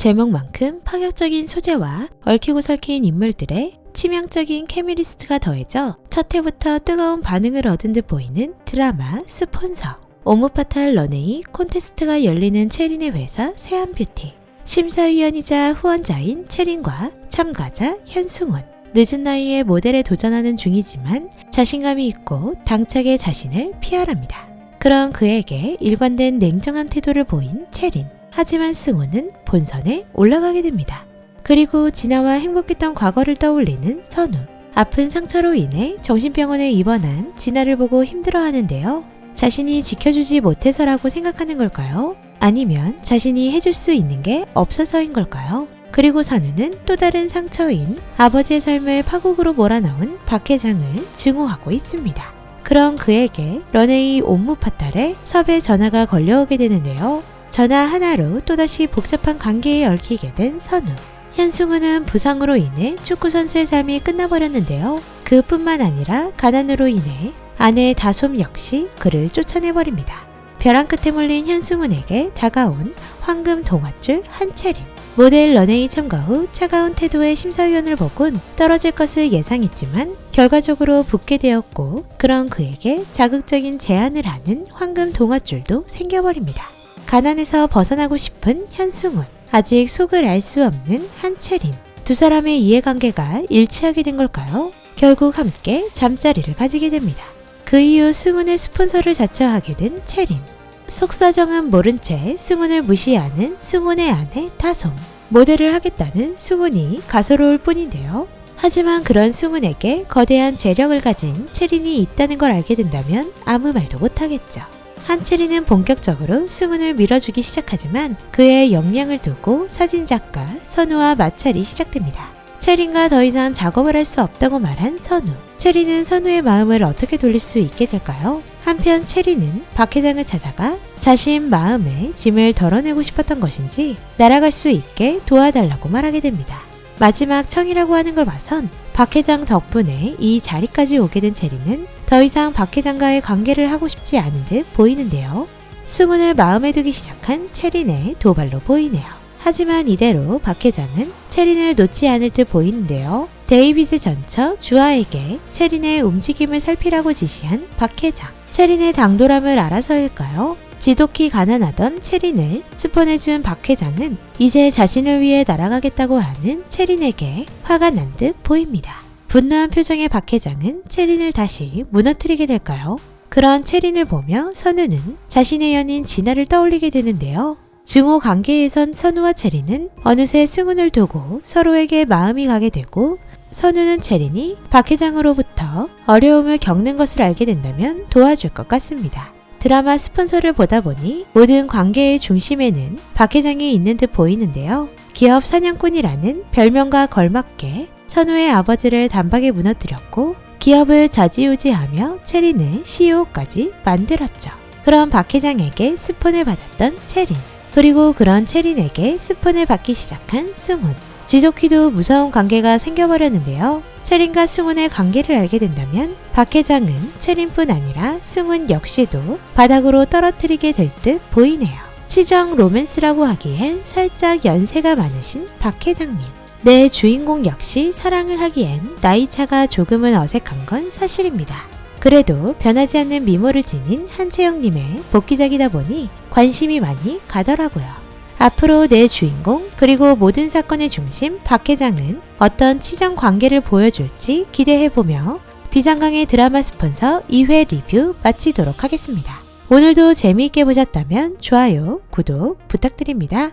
제목만큼 파격적인 소재와 얽히고 설킨 인물들의 치명적인 케미리스트가 더해져 첫 회부터 뜨거운 반응을 얻은 듯 보이는 드라마 스폰서. 오무파탈 런웨이 콘테스트가 열리는 체린의 회사 세안뷰티. 심사위원이자 후원자인 체린과 참가자 현승훈. 늦은 나이에 모델에 도전하는 중이지만 자신감이 있고 당차게 자신을 피하랍니다. 그런 그에게 일관된 냉정한 태도를 보인 체린. 하지만 승우는 본선에 올라가게 됩니다. 그리고 진아와 행복했던 과거를 떠올리는 선우. 아픈 상처로 인해 정신병원에 입원한 진아를 보고 힘들어하는데요. 자신이 지켜주지 못해서라고 생각하는 걸까요? 아니면 자신이 해줄 수 있는 게 없어서인 걸까요? 그리고 선우는 또 다른 상처인 아버지의 삶을 파국으로 몰아넣은 박 회장을 증오하고 있습니다. 그런 그에게 런웨이 옴무파탈에 섭외 전화가 걸려오게 되는데요. 전화 하나로 또다시 복잡한 관계에 얽히게 된 선우. 현승우는 부상으로 인해 축구선수의 삶이 끝나버렸는데요. 그뿐만 아니라 가난으로 인해 아내 다솜 역시 그를 쫓아내버립니다. 벼랑 끝에 몰린 현승훈에게 다가온 황금 동화줄 한채림. 모델 런웨이 참가 후 차가운 태도의 심사위원을 보곤 떨어질 것을 예상했지만 결과적으로 붙게 되었고, 그런 그에게 자극적인 제안을 하는 황금 동화줄도 생겨버립니다. 가난에서 벗어나고 싶은 현승훈, 아직 속을 알 수 없는 한채림. 두 사람의 이해관계가 일치하게 된 걸까요? 결국 함께 잠자리를 가지게 됩니다. 그 이후 승훈의 스폰서를 자처하게 된 채림. 속사정은 모른 채 승훈을 무시하는 승훈의 아내 다솜. 모델을 하겠다는 승훈이 가소로울 뿐인데요. 하지만 그런 승훈에게 거대한 재력을 가진 채린이 있다는 걸 알게 된다면 아무 말도 못하겠죠. 한채린은 본격적으로 승훈을 밀어주기 시작하지만 그의 역량을 두고 사진작가 선우와 마찰이 시작됩니다. 채린과 더 이상 작업을 할 수 없다고 말한 선우. 채린은 선우의 마음을 어떻게 돌릴 수 있게 될까요? 한편 채린은 박 회장을 찾아가 자신 마음의 짐을 덜어내고 싶었던 것인지 날아갈 수 있게 도와달라고 말하게 됩니다. 마지막 청이라고 하는 걸 봐선 박 회장 덕분에 이 자리까지 오게 된 채린은 더 이상 박 회장과의 관계를 하고 싶지 않은 듯 보이는데요. 승훈을 마음에 두기 시작한 채린의 도발로 보이네요. 하지만 이대로 박 회장은 채린을 놓지 않을 듯 보이는데요. 데이빗의 전처 주아에게 채린의 움직임을 살피라고 지시한 박 회장. 채린의 당돌함을 알아서일까요? 지독히 가난하던 채린을 스폰해준 박 회장은 이제 자신을 위해 날아가겠다고 하는 채린에게 화가 난 듯 보입니다. 분노한 표정의 박 회장은 채린을 다시 무너뜨리게 될까요? 그런 채린을 보며 선우는 자신의 연인 진아를 떠올리게 되는데요. 증오 관계에선 선우와 채린은 어느새 승훈을 두고 서로에게 마음이 가게 되고, 선우는 채린이 박 회장으로부터 어려움을 겪는 것을 알게 된다면 도와줄 것 같습니다. 드라마 스폰서를 보다 보니 모든 관계의 중심에는 박 회장이 있는 듯 보이는데요. 기업 사냥꾼이라는 별명과 걸맞게 선우의 아버지를 단박에 무너뜨렸고 기업을 좌지우지하며 채린을 CEO까지 만들었죠. 그런 박 회장에게 스폰을 받았던 채린. 그리고 그런 채린에게 스폰을 받기 시작한 승훈. 지독히도 무서운 관계가 생겨버렸는데요. 채린과 승훈의 관계를 알게 된다면 박 회장은 채린뿐 아니라 승훈 역시도 바닥으로 떨어뜨리게 될 듯 보이네요. 치정 로맨스라고 하기엔 살짝 연세가 많으신 박 회장님. 내 주인공 역시 사랑을 하기엔 나이차가 조금은 어색한 건 사실입니다. 그래도 변하지 않는 미모를 지닌 한채영님의 복귀작이다 보니 관심이 많이 가더라고요. 앞으로 내 주인공 그리고 모든 사건의 중심 박 회장은 어떤 치정 관계를 보여줄지 기대해보며 비상강의 드라마 스폰서 2회 리뷰 마치도록 하겠습니다. 오늘도 재미있게 보셨다면 좋아요, 구독 부탁드립니다.